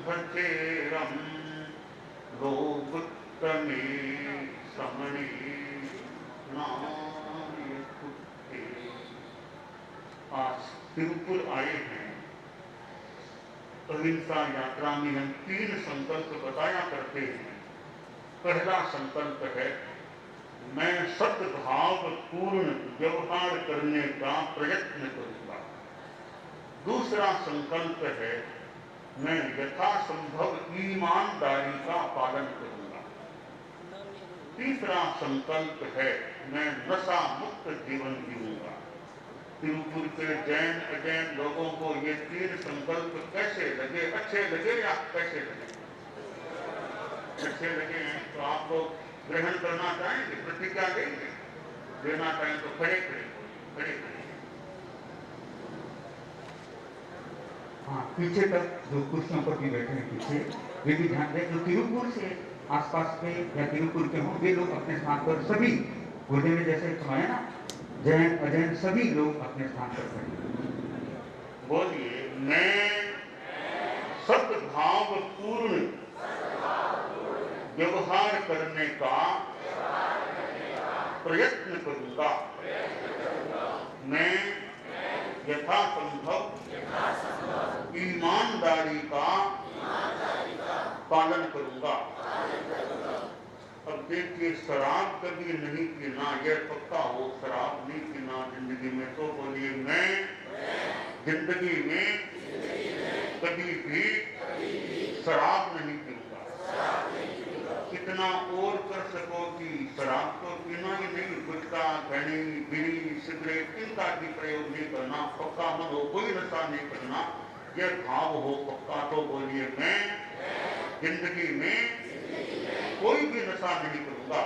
चेरम लोभुत्तमे समणे नाय कुत्ते। आज तिरुपुर आए हैं। अहिंसा यात्रा में हम 3 संकल्प बताया करते हैं। पहला संकल्प है, मैं सद्भाव पूर्ण व्यवहार करने का प्रयत्न करूंगा। दूसरा संकल्प है, मैं यथासंभव ईमानदारी का पालन करूंगा। तीसरा संकल्प है, मैं नशा मुक्त जीवन जीऊंगा। तिरुपुर के जैन अजैन लोगों को ये 3 संकल्प कैसे लगे? अच्छे लगे या कैसे लगे? अच्छे लगे हैं तो आप लोग ग्रहण करना चाहेंगे, प्रतिज्ञा देंगे? देना चाहें तो खड़े खड़े। हाँ, पीछे तक जो कुर्सियों पर भी बैठे हैं पीछे, वे भी ध्यान दें। जो तिरुपुर से आसपास के या तिरुपुर के हों, वे लोग अपने स्थान पर, सभी गुरुदेव ने जैसे कमाया ना, जैन अजैन सभी लोग अपने स्थान पर खड़े। बोलिए, मैं सद्भाव पूर्ण व्यवहार करने का प्रयत्न करूंगा। मैं यथासंभव ईमानदारी का पालन करूंगा। अब देखिए, शराब कभी नहीं पीना, यह पक्का हो, शराब नहीं पीना जिंदगी में। तो बोलिए, मैं जिंदगी में कभी भी शराब नहीं पीऊंगा। कितना और कर सको कि शराब तो पीना ही नहीं, गुटखा, घनी, बीड़ी, सिगरेट, इनका भी प्रयोग नहीं करना। पक्का मन हो, कोई नशा नहीं करना, यह भाव हो पक्का। तो बोलिए, मैं जिंदगी में कोई भी नशा नहीं करूंगा।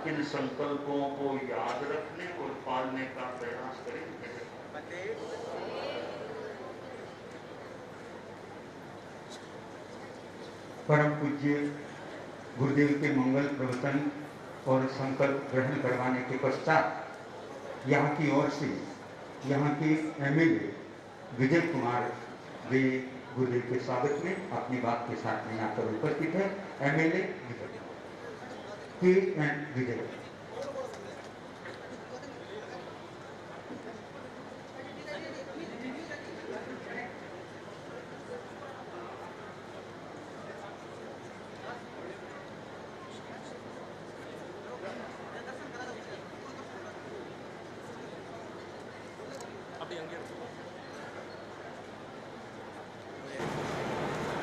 इन संकल्पों को याद रखने और पालने का प्रयास करेंगे। परम पूज्य गुरुदेव के मंगल प्रवचन और संकल्प ग्रहण करवाने के पश्चात यहाँ की ओर से यहाँ के एमएलए विजय कुमार वे गुरुदेव के स्वागत में अपनी बात के साथ में यहाँ पर उपस्थित है। एमएलए के एन विजय।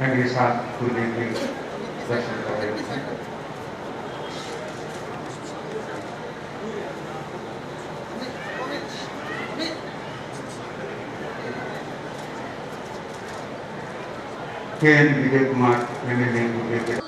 मेरे साथ गुरुदेव के दर्शन कर रहे हैं। के विजय कुमार एमएलए गुरुदेव के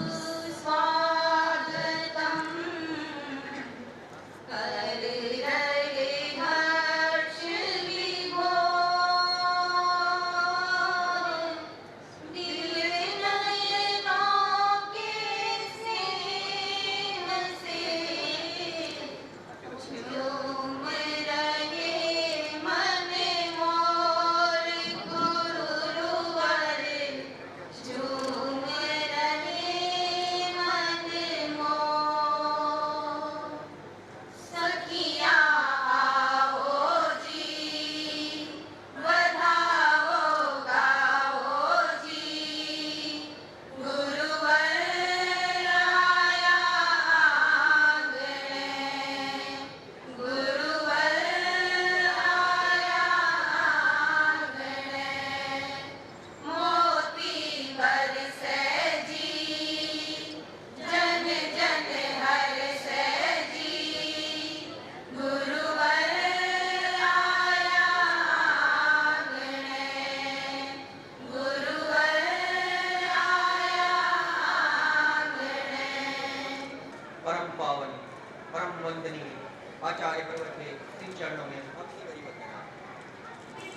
आचार्य प्रवर के 3 चरणों में भक्ति भरी वंदना।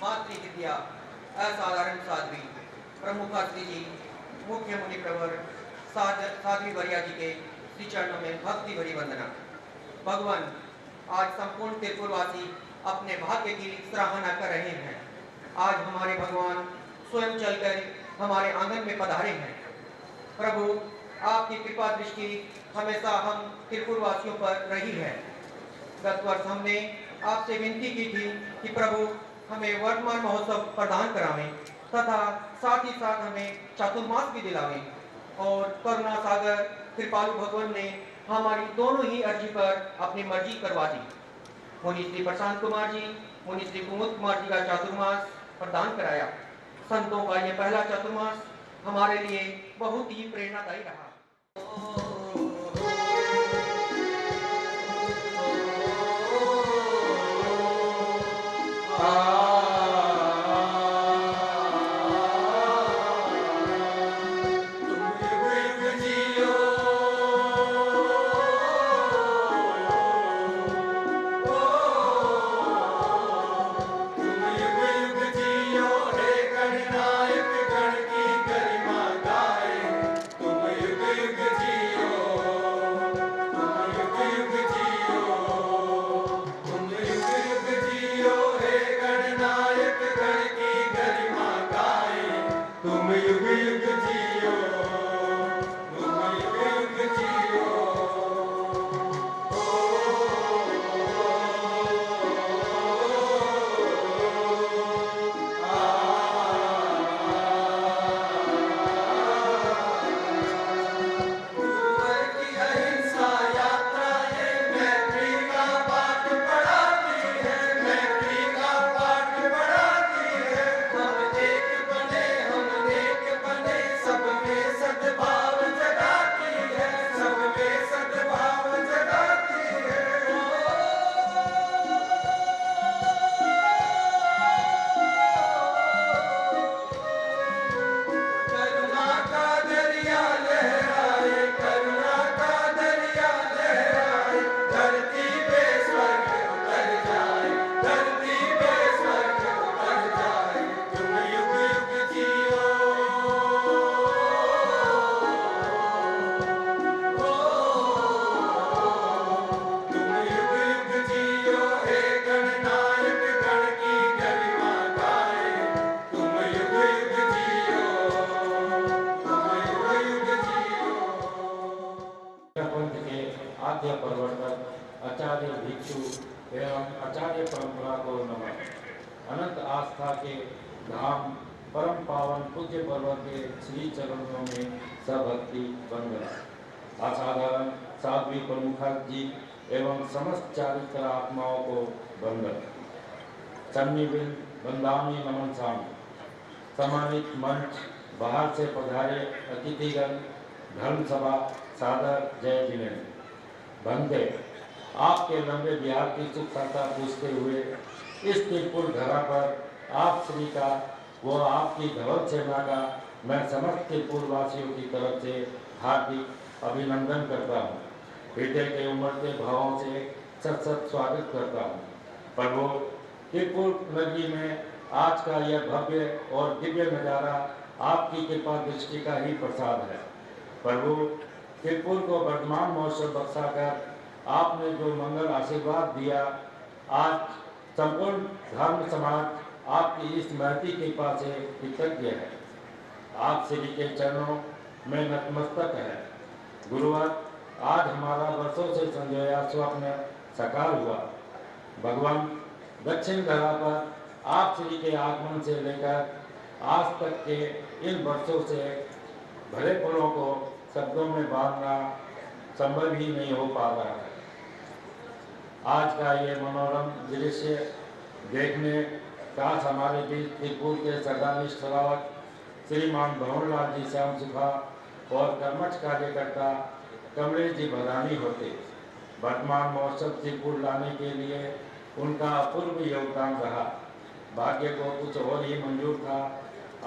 मातृ विद्या असाधारण साध्वी प्रमुखा श्री जी मुख्य मुनि प्रवर साध्वी वरिया जी के 3 चरणों में भक्ति भरी वंदना। भगवान, आज संपूर्ण तिरुपुरवासी अपने भाग्य की सराहना कर रहे हैं। आज हमारे भगवान स्वयं चलकर हमारे आंगन में पधारे हैं। प्रभु, आपकी कृपा दृष्टि हमेशा हम त्रिपुर वासियों पर रही है। गत वर्ष हमने आपसे विनती की थी कि प्रभु हमें वर्तमान महोत्सव प्रदान करावें तथा साथ ही साथ हमें चातुर्मास भी दिलावें, और करुणा सागर कृपालु भगवान ने हमारी दोनों ही अर्जी पर अपनी मर्जी करवा दी। मुनि श्री प्रशांत कुमार जी, मुनि श्री कुमुद कुमार जी का चातुर्मास प्रदान कराया। संतों का ये पहला चातुर्मास हमारे लिए बहुत ही प्रेरणादायी रहा। आद्य प्रवर्तक आचार्य भिक्षु एवं आचार्य परंपरा को नमन। अनंत आस्था के धाम परम पावन पूज्य पर्वत के श्री चरणों में सभक्ति वंदना। असाधारण साध्वी प्रमुखा जी एवं समस्त चारित्र आत्माओं को वंदन। सन्निविल वंदामी नमन स्वामी। सम्मानित मंच, बाहर से पधारे अतिथिगण, धर्म सभा सादर जय जिनेन्द्र। बंदे, आपके लंबे बिहार की सुख करता पूछते हुए इस त्रिपुर धरा पर आप श्री का वो आपकी धवल सेना का मैं समस्त त्रिपुर वासियों की तरफ से हार्दिक अभिनंदन करता हूँ। हृदय के उमड़ते भावों से सत सत स्वागत करता हूँ। प्रभु, त्रिपुर नगरी में आज का यह भव्य और दिव्य नज़ारा आपकी कृपा दृष्टि का ही प्रसाद है। प्रभु, त्रिपुर को वर्तमान महोत्सव बख्शाकर आपने जो मंगल आशीर्वाद दिया, आज संपूर्ण धर्म समाज आपकी इस महती कृपा से कृतज्ञ है। आप श्री के चरणों में नतमस्तक है। गुरुवर, आज हमारा वर्षों से संजोया स्वप्न साकार हुआ। भगवान, दक्षिण धरा पर आप श्री के आगमन से लेकर आज तक के इन वर्षों से भरे पलों को शब्दों में बांधना संभव ही नहीं हो पा रहा है। आज का ये मनोरम दृश्य देखने काश हमारे बीच त्रिपुर के सरदानिष्ठ श्रावक श्रीमान भंवरलाल जी श्याम सुखा और कर्मठ कार्यकर्ता कमलेश जी भदानी होते। वर्तमान महोत्सव त्रिपुर लाने के लिए उनका अपूर्व योगदान रहा। भाग्य को कुछ और ही मंजूर था।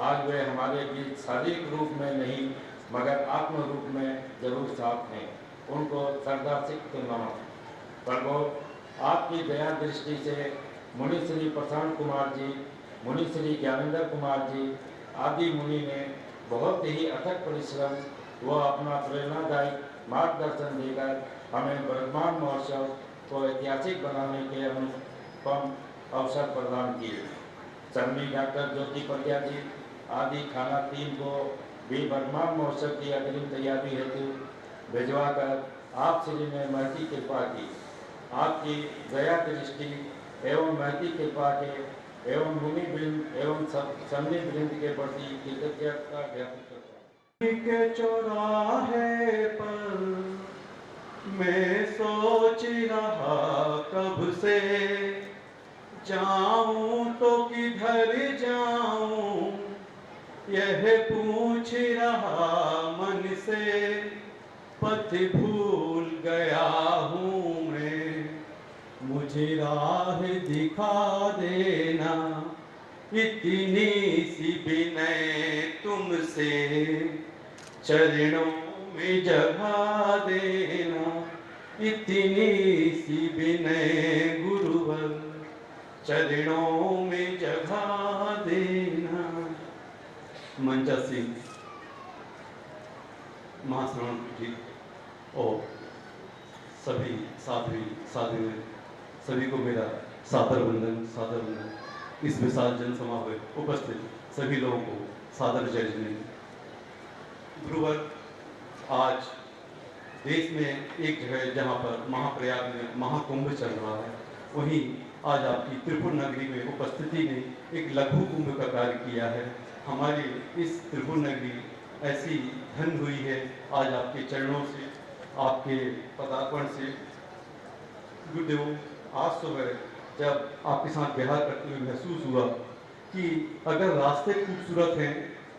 आज वे हमारे बीच शारीरिक रूप में नहीं मगर आत्म रूप में जरूर साथ हैं। उनको श्रद्धासिक्त नमन। प्रभु, आपकी दया दृष्टि से मुनि श्री प्रशांत कुमार जी, मुनि श्री ज्ञानेंद्र कुमार जी आदि मुनि ने बहुत ही अथक परिश्रम व अपना प्रेरणादायी मार्गदर्शन देकर हमें वर्तमान महोत्सव को ऐतिहासिक बनाने के अनुपम अवसर प्रदान किए। शर्मी डॉक्टर ज्योति प्रज्ञा जी, आदि खाना टीम को भी वर्तमान महोत्सव की अग्रिम तैयारी हेतु भिजवा कर आप श्री ने महती कृपा की। आपकी दया दृष्टि एवं महती कृपा के एवं मुनि वृंद एवं सन्नी वृंद के प्रति कृतज्ञता ज्ञापित करता हूँ। के चौराहे पर मैं सोच रहा कब से, जाऊं तो किधर जाऊं यह पूछ रहा मन से, पथ भूल गया हूँ मैं, मुझे राह दिखा देना, इतनी सी विनय तुमसे, चरणों में जगह देना, इतनी सी विनय गुरुवर, चरणों में जगह देना। मंचा सिंह महाश्रवण जी और सभी साधु सभी को मेरा सादर वंदन। इस विशाल जन समावेश उपस्थित सभी लोगों को सादर जय जिनेन्द्र। गुरुवर, आज देश में एक जगह जहाँ पर महाप्रयाग में महाकुंभ चल रहा है, वहीं आज आपकी त्रिपुर नगरी में उपस्थिति ने एक लघु कुंभ का कार्य किया है। हमारी इस त्रिपुर नगरी ऐसी धन हुई है आज आपके चरणों से, आपके पदार्पण से। गुरुदेव, आज सुबह जब आपके साथ विहार करते हुए महसूस हुआ कि अगर रास्ते खूबसूरत हैं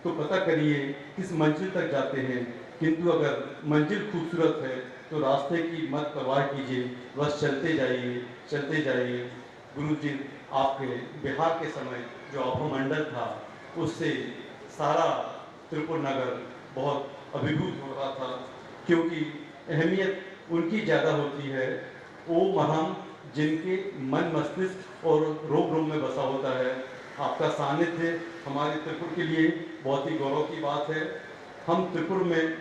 तो पता करिए किस मंजिल तक जाते हैं, किंतु अगर मंजिल खूबसूरत है तो रास्ते की मत परवाह कीजिए, बस चलते जाइए। गुरु जी, आपके बिहार के समय जो अभमंडल था उससे सारा त्रिपुर नगर बहुत अभिभूत हो रहा था, क्योंकि अहमियत उनकी ज़्यादा होती है। वो महान जिनके मन मस्तिष्क और रोम रोम में बसा होता है। आपका सानिध्य हमारे त्रिपुर के लिए बहुत ही गौरव की बात है। हम त्रिपुर में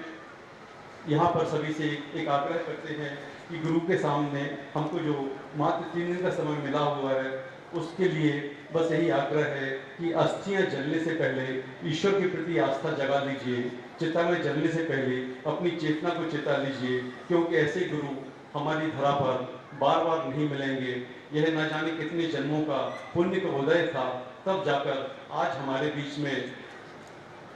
यहाँ पर सभी से एक आग्रह करते हैं कि गुरु के सामने हमको जो मात्र 3 दिन का समय मिला हुआ है, उसके लिए बस यही आग्रह है कि अस्थियाँ जलने से पहले ईश्वर के प्रति आस्था जगा लीजिए, चिता में जलने से पहले अपनी चेतना को चिता लीजिए, क्योंकि ऐसे गुरु हमारी धरा पर बार बार नहीं मिलेंगे। यह न जाने कितने जन्मों का पुण्य का उदय था, तब जाकर आज हमारे बीच में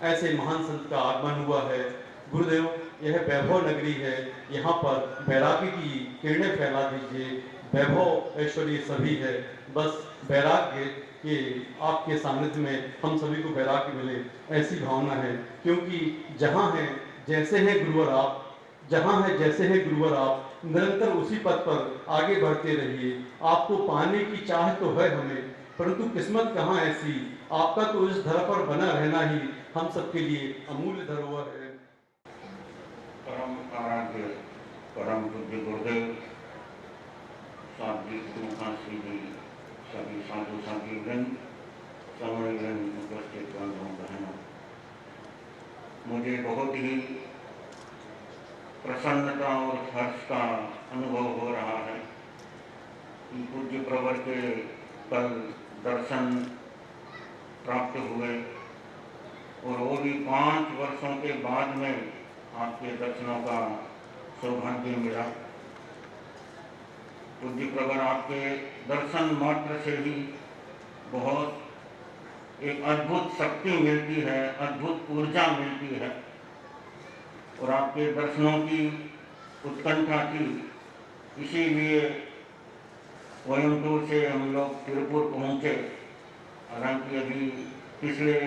ऐसे महान संत का आगमन हुआ है। गुरुदेव, यह वैभव नगरी है, यहाँ पर वैराग्य की किरणें फैला दीजिए। वैभव ऐश्वर्य सभी है, बस वैराग्य के आपके सानिध्य में हम सभी को वैराग्य मिले, ऐसी भावना है। क्योंकि जहाँ है जैसे है गुरुवर आप, जहाँ है जैसे है गुरुवर आप, निरंतर उसी पथ पर आगे बढ़ते रहिए। आपको पाने की चाह तो है हमें, परंतु किस्मत कहाँ ऐसी, आपका तो इस धरा पर बना रहना ही हम सबके लिए अमूल्य धरोहर है। परम आराध्य परम पूज्य गुरुदेव साध्वी श्री जी, सभी साधु साध्वी वृंद, समय वृंद, उपस्थित बंधुओं बहनों, मुझे बहुत ही प्रसन्नता और हर्ष का अनुभव हो रहा है कि पूज्य प्रवर के कल दर्शन प्राप्त हुए, और वो भी 5 वर्षों के बाद में आपके दर्शनों का सौभाग्य मिला। पूज्य प्रवर आपके दर्शन मात्र से ही बहुत एक अद्भुत शक्ति मिलती है, अद्भुत ऊर्जा मिलती है, और आपके दर्शनों की उत्कंठा थी। इसीलिए कोयम्बटूर से हम लोग तिरुपुर पहुँचे। हालांकि अभी पिछले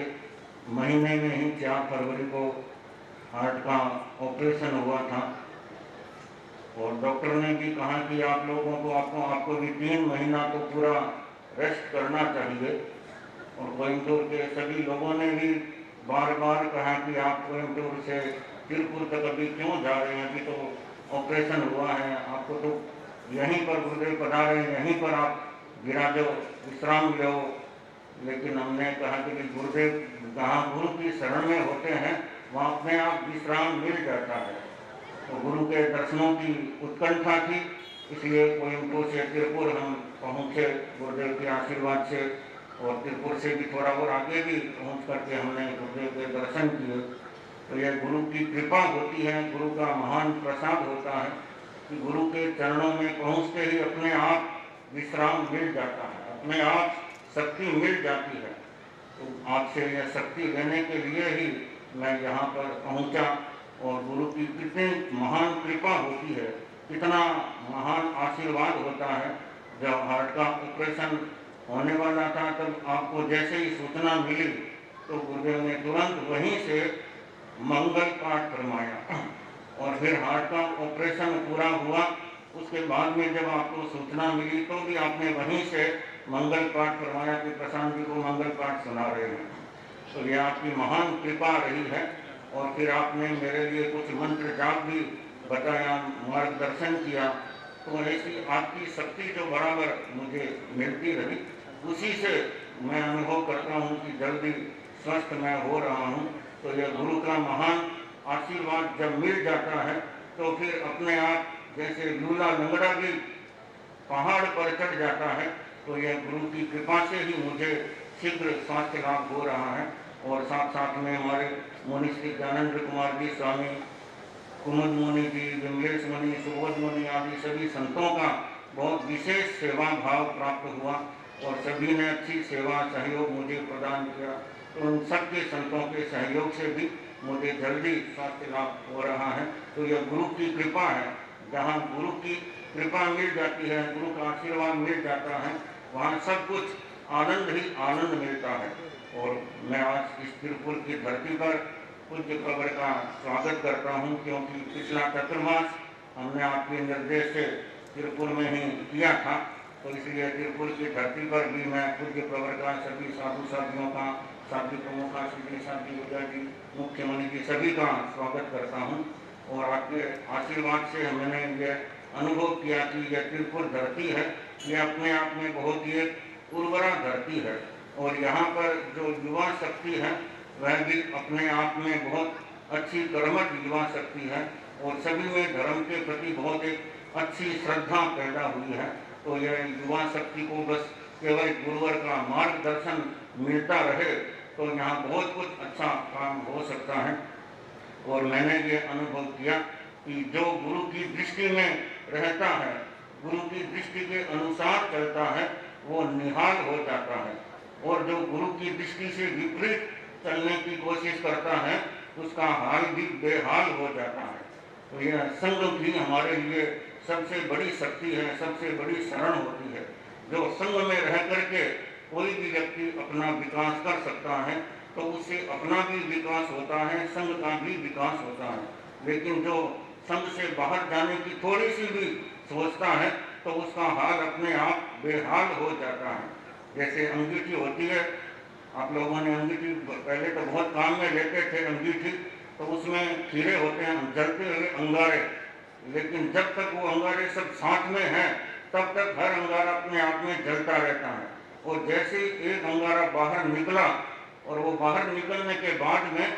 महीने में ही 4 फरवरी को हार्ट का ऑपरेशन हुआ था, और डॉक्टर ने भी कहा कि आप लोगों को आपको भी 3 महीना तो पूरा रेस्ट करना चाहिए। और कोयम्बटूर के सभी लोगों ने भी बार बार कहा कि आप कोयम्बटूर से तिरुपुर तक अभी क्यों जा रहे हैं, अभी तो ऑपरेशन हुआ है, आपको तो यहीं पर गुरुदेव पधारे हैं, यहीं पर आप विराजो, विश्राम लो। लेकिन हमने कहा कि गुरुदेव जहाँ गुरु की शरण में होते हैं वहाँ अपने आप विश्राम मिल जाता है। तो गुरु के दर्शनों की उत्कंठा थी, इसलिए कोयम्बटूर से तिरुपुर हम पहुँचे गुरुदेव के आशीर्वाद से। और त्रिपुर से भी थोड़ा और आगे भी पहुँच करके हमने गुरुदेव के दर्शन किए। तो यह गुरु की कृपा होती है, गुरु का महान प्रसाद होता है कि गुरु के चरणों में पहुँचते ही अपने आप विश्राम मिल जाता है, अपने आप शक्ति मिल जाती है। तो आपसे यह शक्ति लेने के लिए ही मैं यहाँ पर पहुँचा। और गुरु की कितनी महान कृपा होती है, कितना महान आशीर्वाद होता है। जब हार्ट का ऑपरेशन होने वाला था तब आपको जैसे ही सूचना मिली तो गुरुदेव ने तुरंत वहीं से मंगल पाठ फरमाया और फिर हार्ट का ऑपरेशन पूरा हुआ। उसके बाद में जब आपको सूचना मिली तो भी आपने वहीं से मंगल पाठ फरमाया कि प्रशांत जी को मंगल पाठ सुना रहे हैं। तो यह आपकी महान कृपा रही है। और फिर आपने मेरे लिए कुछ मंत्र जाप भी बताया, मार्गदर्शन किया। तो ऐसी आपकी शक्ति जो बराबर मुझे मिलती रही, उसी से मैं अनुभव करता हूँ कि जल्दी स्वस्थ मैं हो रहा हूँ। तो यह गुरु का महान आशीर्वाद जब मिल जाता है तो फिर अपने आप जैसे लूला लंगड़ा भी पहाड़ पर चढ़ जाता है। तो यह गुरु की कृपा से ही मुझे शीघ्र स्वास्थ्य लाभ हो रहा है। और साथ साथ में हमारे मुनि श्री ज्ञानेंद्र कुमार जी, स्वामी कुमुद मुनि जी, विमलेश मुनि, सुबोध मुनि आदि सभी संतों का बहुत विशेष सेवा भाव प्राप्त हुआ और सभी ने अच्छी सेवा सहयोग मुझे प्रदान किया। तो उन सबके संतों के सहयोग से भी मुझे जल्दी स्वास्थ्य लाभ हो रहा है। तो यह गुरु की कृपा है। जहाँ गुरु की कृपा मिल जाती है, गुरु का आशीर्वाद मिल जाता है, वहाँ सब कुछ आनंद ही आनंद मिलता है। और मैं आज इस तिरुपुर की धरती पर पूज्य प्रवर का स्वागत करता हूँ, क्योंकि पिछला चतुर्मास हमने आपके निर्देश से तिरुपुर में ही किया था। तो इसलिए तिरुपुर की धरती पर भी मैं पूज्य प्रवर का सभी साधु साथियों का, साथी प्रमुखा श्री साथी विद्या जी, मुख्यमंत्री जी सभी का स्वागत करता हूँ। और आपके आशीर्वाद से मैंने ये अनुभव किया कि यह तिरुपुर धरती है, ये अपने आप में बहुत ही एक उर्वरा धरती है। और यहाँ पर जो युवा शक्ति है वह भी अपने आप में बहुत अच्छी कर्मठ युवा शक्ति है और सभी में धर्म के प्रति बहुत एक अच्छी श्रद्धा पैदा हुई है। तो यह युवा शक्ति को बस केवल गुरुवर का मार्गदर्शन मिलता रहे तो यहाँ बहुत कुछ अच्छा काम हो सकता है। और मैंने ये अनुभव किया कि जो गुरु की दृष्टि में रहता है, गुरु की दृष्टि के अनुसार चलता है, वो निहाल हो जाता है। और जो गुरु की दृष्टि से विपरीत चलने की कोशिश करता है, उसका हाल भी बेहाल हो जाता है। तो यह संग भी हमारे लिए सबसे बड़ी शक्ति है, सबसे बड़ी शरण होती है। जो संग में रह करके कोई भी व्यक्ति अपना विकास कर सकता है, तो उससे अपना भी विकास होता है, संघ का भी विकास होता है। लेकिन जो संघ से बाहर जाने की थोड़ी सी भी सोचता है तो उसका हाल अपने आप बेहाल हो जाता है। जैसे अंगीठी होती है, आप लोगों ने अंगीठी पहले तो बहुत काम में लेते थे अंगीठी, तो उसमें खीरे होते हैं, जलते हुए अंगारे। लेकिन जब तक वो अंगारे सब साथ में हैं तब तक हर अंगारा अपने आप में जलता रहता है। और जैसे ही एक अंगारा बाहर निकला और वो बाहर निकलने के बाद में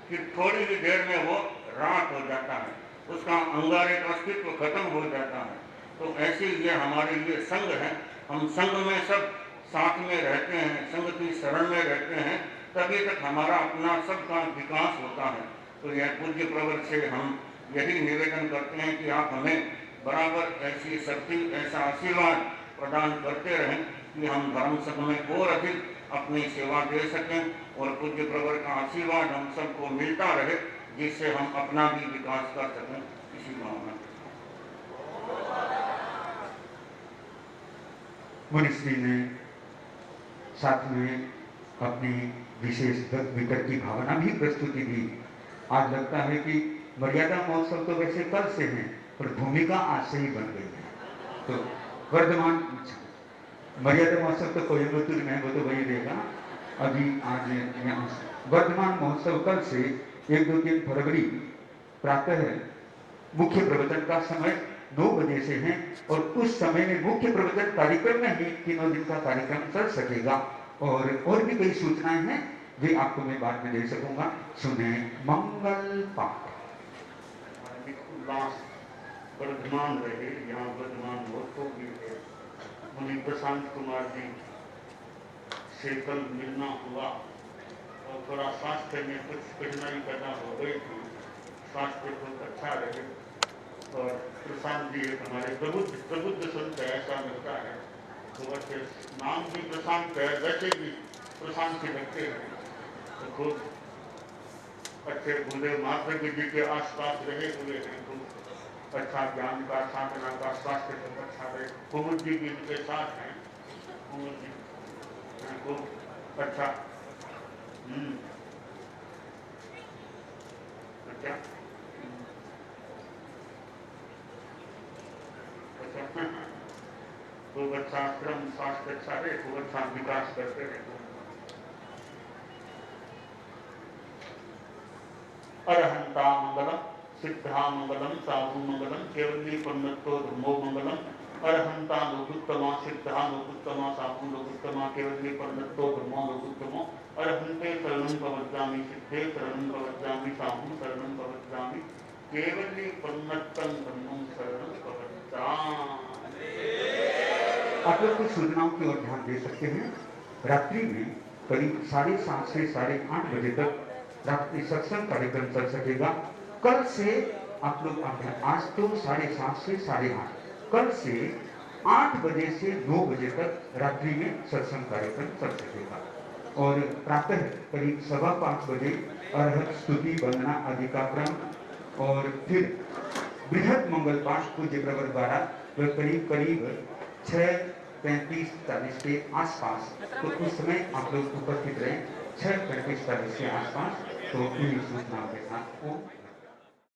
फिर थोड़ी ही देर में वो राख हो जाता है, उसका अंगारे का अस्तित्व खत्म हो जाता है। तो ऐसे ये हमारे लिए संघ है। हम संघ में सब साथ में रहते हैं, संघ की शरण में रहते हैं, तभी तक हमारा अपना सबका विकास होता है। तो यह पूज्य प्रवर से हम यही निवेदन करते हैं कि आप हमें बराबर ऐसी शक्ति, ऐसा आशीर्वाद प्रदान करते रहें कि हम धर्म संघ में और अधिक अपनी सेवा दे सकें और पूज्य प्रवर का आशीर्वाद हम सबको मिलता रहे, जिससे हम अपना भी विकास कर सकें। इसी भावना मुनिश्री ने साथ में अपनी विशेष वितर की भावना भी प्रस्तुति दी। आज लगता है कि मर्यादा महोत्सव तो वैसे कल से हैं, पर भूमिका आज से ही बन गई है। तो वर्धमान मर्यादा महोत्सव तो कोयम्बतूर में, वो तो वही रहेगा। अभी आज यहाँ वर्धमान महोत्सव कल से 1-2-3 फरवरी प्रातः है। मुख्य प्रवचन का समय 9 बजे से है और उस समय में मुख्य प्रवचन कार्यक्रम में ही 3 दिन का कार्यक्रम चल सकेगा। और भी कई सूचनाएं हैं वे आपको मैं बाद में दे सकूंगा। सुने मंगल पाठ। उल्लास वर्धमान रहे, यहाँ वर्धमान महोत्सव भी है। मुनि प्रशांत कुमार जी से कल मिलना हुआ और थोड़ा स्वास्थ्य में कुछ कठिनाई पैदा हो गई थी। स्वास्थ्य बहुत अच्छा रहे और प्रशांत जी एक हमारे प्रबुद्ध संत है, ऐसा लगता है। तो वैसे नाम भी प्रशांत है, वैसे भी प्रशांत से लगते हैं। तो खूब अच्छे भूले महाप्रभु जी के आसपास रहे हुए हैं। खूब अच्छा ज्ञान का, साधना का, स्वास्थ्य सब अच्छा रहे। कुमुद जी भी इनके साथ हैं। कुमुद जी खूब अच्छा अच्छा अच्छा खूब अच्छा श्रम स्वास्थ्य अच्छा रहे, खूब अच्छा विकास करते रहे। अरहंता मंगलम, सिद्धा मंगलम, साधु मंगलम, केवली पन्नतो धर्मो मंगलम। अरहंता लोकुत्तमा, सिद्धा लोकुत्तमा, साधु लोकुत्तमा, केवली पन्नतो धर्मो लोकुत्तमो। अरहंते शरणं प्रवज्जामि, सिद्धे शरणं प्रवज्जामि, साधु शरणं प्रवज्जामि, केवली पन्नतं धर्मं शरणं प्रवज्जामि। आप लोग कुछ सूचनाओं की ओर ध्यान दे सकते हैं। रात्रि में करीब 7:30 से 8:30 बजे तक रात्रि सत्संग कार्यक्रम चल सकेगा। कल से आप लोग आज तो 7:30 से 8:30, कल से 8 बजे से 2 बजे तक रात्रि में सत्संग कार्यक्रम चल सकेगा। और प्रातः करीब 5:15 बजे अरहत स्तुति वंदना आदि का क्रम, और फिर बृहद मंगल पाठ पूज्य प्रवर द्वारा करीब 6:35-40 के आसपास। तो उस समय आप लोग उपस्थित रहें 6:35-40 के आसपास। तो इन्हीं सूचनाओं के साथ